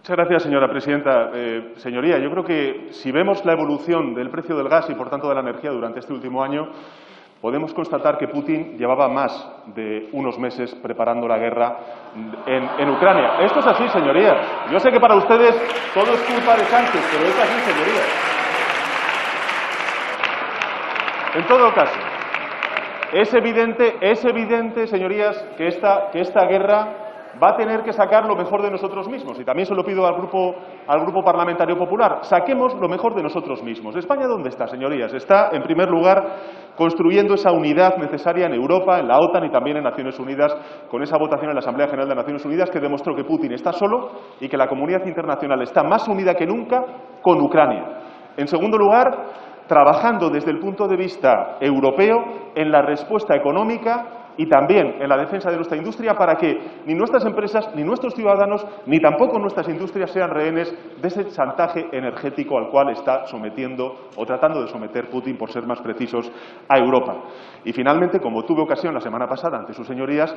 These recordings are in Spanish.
Muchas gracias, señora presidenta. Señoría, yo creo que si vemos la evolución del precio del gas y, por tanto, de la energía durante este último año, podemos constatar que Putin llevaba más de unos meses preparando la guerra en Ucrania. Esto es así, señorías. Yo sé que para ustedes todo es culpa de Sánchez, pero es así, señorías. En todo caso, es evidente, señorías, que esta guerra va a tener que sacar lo mejor de nosotros mismos. Y también se lo pido al Grupo Parlamentario Popular. Saquemos lo mejor de nosotros mismos. ¿España dónde está, señorías? Está, en primer lugar, construyendo esa unidad necesaria en Europa, en la OTAN y también en Naciones Unidas, con esa votación en la Asamblea General de Naciones Unidas que demostró que Putin está solo y que la comunidad internacional está más unida que nunca con Ucrania. En segundo lugar, trabajando desde el punto de vista europeo en la respuesta económica y también en la defensa de nuestra industria para que ni nuestras empresas, ni nuestros ciudadanos, ni tampoco nuestras industrias sean rehenes de ese chantaje energético al cual está sometiendo o tratando de someter Putin, por ser más precisos, a Europa. Y finalmente, como tuve ocasión la semana pasada ante sus señorías,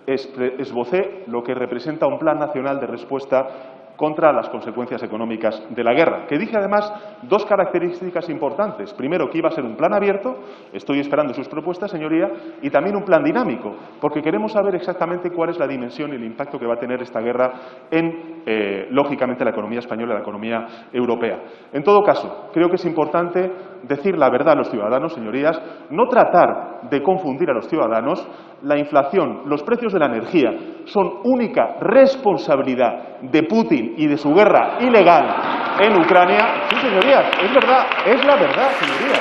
esbocé lo que representa un plan nacional de respuesta contra las consecuencias económicas de la guerra, que dije además dos características importantes. Primero, que iba a ser un plan abierto, estoy esperando sus propuestas, señoría, y también un plan dinámico, porque queremos saber exactamente cuál es la dimensión y el impacto que va a tener esta guerra en, lógicamente, la economía española y la economía europea. En todo caso, creo que es importante decir la verdad a los ciudadanos, señorías, no tratar de confundir a los ciudadanos. La inflación, los precios de la energía son única responsabilidad de Putin y de su guerra ilegal en Ucrania. Sí, señorías, es verdad, es la verdad, señorías.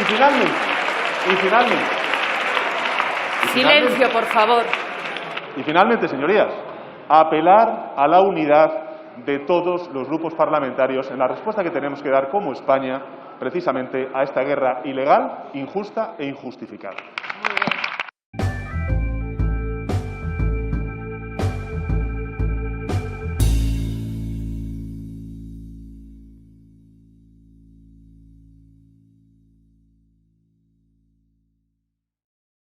Y finalmente. Silencio, por favor. Y finalmente, señorías, apelar a la unidad de todos los grupos parlamentarios en la respuesta que tenemos que dar como España precisamente a esta guerra ilegal, injusta e injustificada.